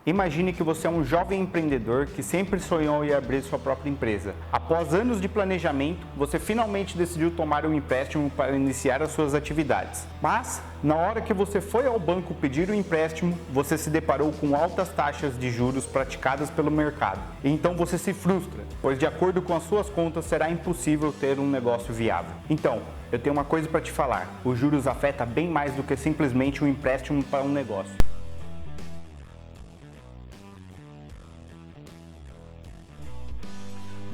Imagine que você é um jovem empreendedor que sempre sonhou em abrir sua própria empresa. Após anos de planejamento, você finalmente decidiu tomar um empréstimo para iniciar as suas atividades. Mas, na hora que você foi ao banco pedir o empréstimo, você se deparou com altas taxas de juros praticadas pelo mercado. E então você se frustra, pois de acordo com as suas contas será impossível ter um negócio viável. Então, eu tenho uma coisa para te falar: os juros afetam bem mais do que simplesmente um empréstimo para um negócio.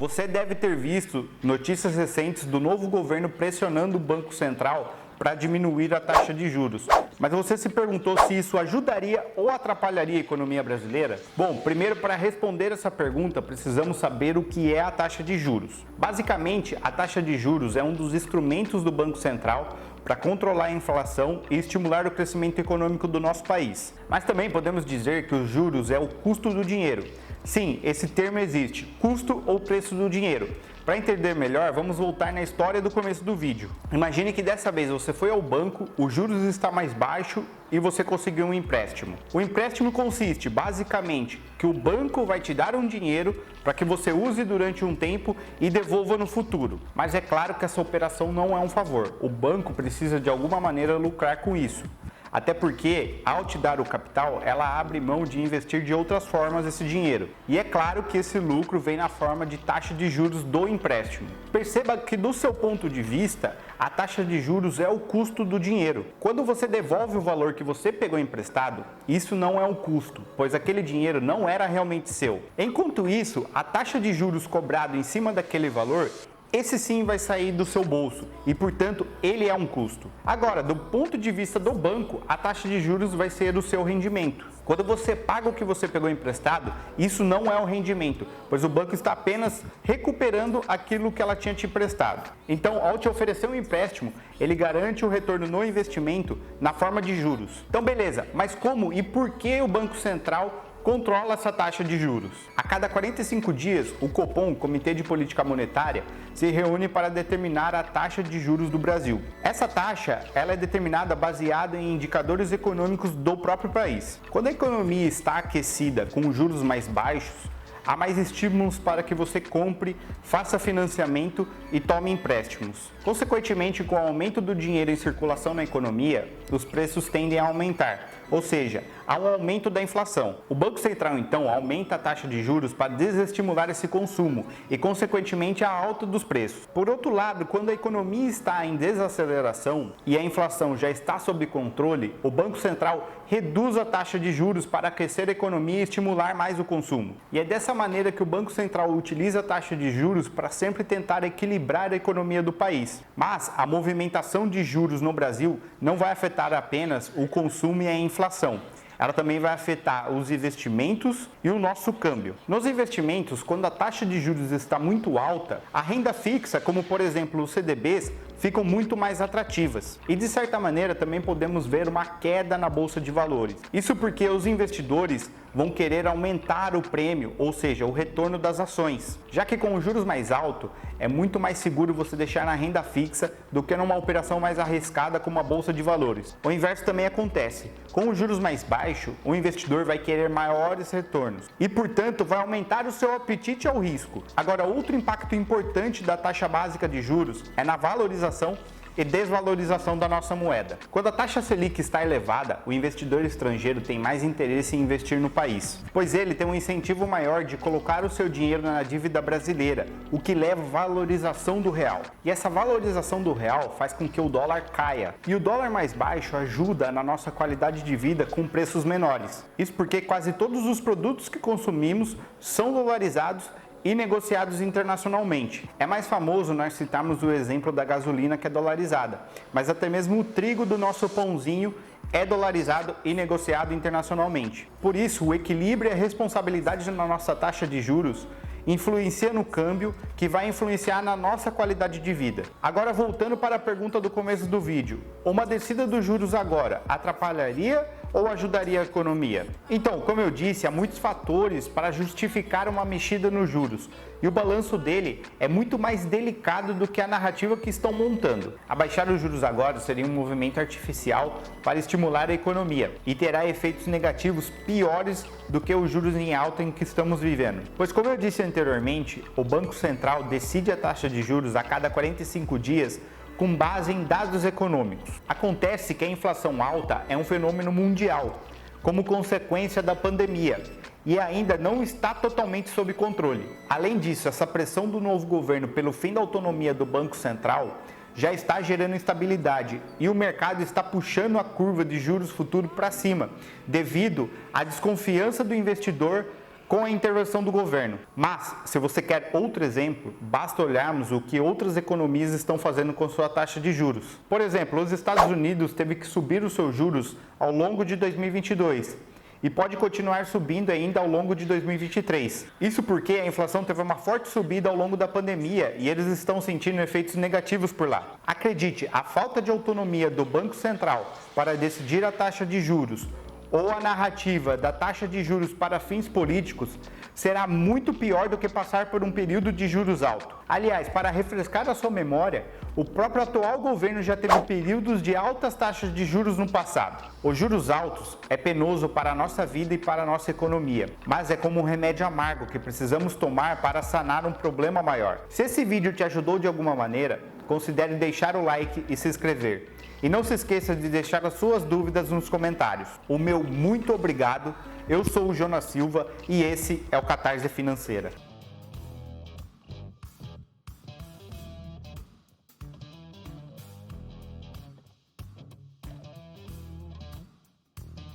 Você deve ter visto notícias recentes do novo governo pressionando o Banco Central para diminuir a taxa de juros. Mas você se perguntou se isso ajudaria ou atrapalharia a economia brasileira? Bom, primeiro, para responder essa pergunta, precisamos saber o que é a taxa de juros. Basicamente, a taxa de juros é um dos instrumentos do Banco Central para controlar a inflação e estimular o crescimento econômico do nosso país. Mas também podemos dizer que os juros é o custo do dinheiro. Sim, esse termo existe, custo ou preço do dinheiro. Para entender melhor, vamos voltar na história do começo do vídeo. Imagine que dessa vez você foi ao banco, os juros está mais baixo e você conseguiu um empréstimo. O empréstimo consiste basicamente que o banco vai te dar um dinheiro para que você use durante um tempo e devolva no futuro. Mas é claro que essa operação não é um favor. O banco precisa de alguma maneira lucrar com isso. Até porque, ao te dar o capital, ela abre mão de investir de outras formas esse dinheiro. E é claro que esse lucro vem na forma de taxa de juros do empréstimo. Perceba que, do seu ponto de vista, a taxa de juros é o custo do dinheiro. Quando você devolve o valor que você pegou emprestado, isso não é um custo, pois aquele dinheiro não era realmente seu. Enquanto isso, a taxa de juros cobrado em cima daquele valor, esse sim vai sair do seu bolso e, portanto, ele é um custo. Agora, do ponto de vista do banco, a taxa de juros vai ser o seu rendimento. Quando você paga o que você pegou emprestado, isso não é um rendimento, pois o banco está apenas recuperando aquilo que ela tinha te emprestado. Então, ao te oferecer um empréstimo, ele garante o retorno no investimento na forma de juros. Então, beleza, mas como e por que o Banco Central controla essa taxa de juros? A cada 45 dias, o Copom, Comitê de Política Monetária, se reúne para determinar a taxa de juros do Brasil. Essa taxa, ela é determinada baseada em indicadores econômicos do próprio país. Quando a economia está aquecida com juros mais baixos, há mais estímulos para que você compre, faça financiamento e tome empréstimos. Consequentemente, com o aumento do dinheiro em circulação na economia, os preços tendem a aumentar, ou seja, há um aumento da inflação. O Banco Central, então, aumenta a taxa de juros para desestimular esse consumo e, consequentemente, a alta dos preços. Por outro lado, quando a economia está em desaceleração e a inflação já está sob controle, o Banco Central reduz a taxa de juros para aquecer a economia e estimular mais o consumo. E é dessa maneira que o Banco Central utiliza a taxa de juros para sempre tentar equilibrar a economia do país. Mas a movimentação de juros no Brasil não vai afetar apenas o consumo e a inflação. Ela também vai afetar os investimentos e o nosso câmbio. Nos investimentos, quando a taxa de juros está muito alta, a renda fixa, como por exemplo os CDBs, ficam muito mais atrativas. E de certa maneira também podemos ver uma queda na bolsa de valores. Isso porque os investidores vão querer aumentar o prêmio, ou seja, o retorno das ações. Já que com os juros mais altos, é muito mais seguro você deixar na renda fixa do que numa operação mais arriscada como a bolsa de valores. O inverso também acontece. Com os juros mais baixos, o investidor vai querer maiores retornos e, portanto, vai aumentar o seu apetite ao risco. Agora, outro impacto importante da taxa básica de juros é na valorização e desvalorização da nossa moeda. Quando a taxa Selic está elevada, o investidor estrangeiro tem mais interesse em investir no país, pois ele tem um incentivo maior de colocar o seu dinheiro na dívida brasileira, o que leva à valorização do real. E essa valorização do real faz com que o dólar caia. E o dólar mais baixo ajuda na nossa qualidade de vida com preços menores. Isso porque quase todos os produtos que consumimos são dolarizados e negociados internacionalmente. É mais famoso nós citarmos o exemplo da gasolina, que é dolarizada, mas até mesmo o trigo do nosso pãozinho é dolarizado e negociado internacionalmente. Por isso, o equilíbrio e a responsabilidade na nossa taxa de juros influencia no câmbio, que vai influenciar na nossa qualidade de vida. Agora, voltando para a pergunta do começo do vídeo, uma descida dos juros agora atrapalharia ou ajudaria a economia? Então, como eu disse, há muitos fatores para justificar uma mexida nos juros e o balanço dele é muito mais delicado do que a narrativa que estão montando. Abaixar os juros agora seria um movimento artificial para estimular a economia e terá efeitos negativos piores do que os juros em alta em que estamos vivendo. Pois, como eu disse anteriormente, o Banco Central decide a taxa de juros a cada 45 dias com base em dados econômicos. Acontece que a inflação alta é um fenômeno mundial, como consequência da pandemia, e ainda não está totalmente sob controle. Além disso, essa pressão do novo governo pelo fim da autonomia do Banco Central já está gerando instabilidade e o mercado está puxando a curva de juros futuros para cima, devido à desconfiança do investidor com a intervenção do governo. Mas, se você quer outro exemplo, basta olharmos o que outras economias estão fazendo com sua taxa de juros. Por exemplo, os Estados Unidos teve que subir os seus juros ao longo de 2022 e pode continuar subindo ainda ao longo de 2023. Isso porque a inflação teve uma forte subida ao longo da pandemia e eles estão sentindo efeitos negativos por lá. Acredite, a falta de autonomia do Banco Central para decidir a taxa de juros ou a narrativa da taxa de juros para fins políticos será muito pior do que passar por um período de juros alto. Aliás, para refrescar a sua memória, o próprio atual governo já teve períodos de altas taxas de juros no passado. Os juros altos é penoso para a nossa vida e para a nossa economia, mas é como um remédio amargo que precisamos tomar para sanar um problema maior. Se esse vídeo te ajudou de alguma maneira, considere deixar o like e se inscrever. E não se esqueça de deixar as suas dúvidas nos comentários. O meu muito obrigado. Eu sou o Jonas Silva e esse é o Catarse Financeira.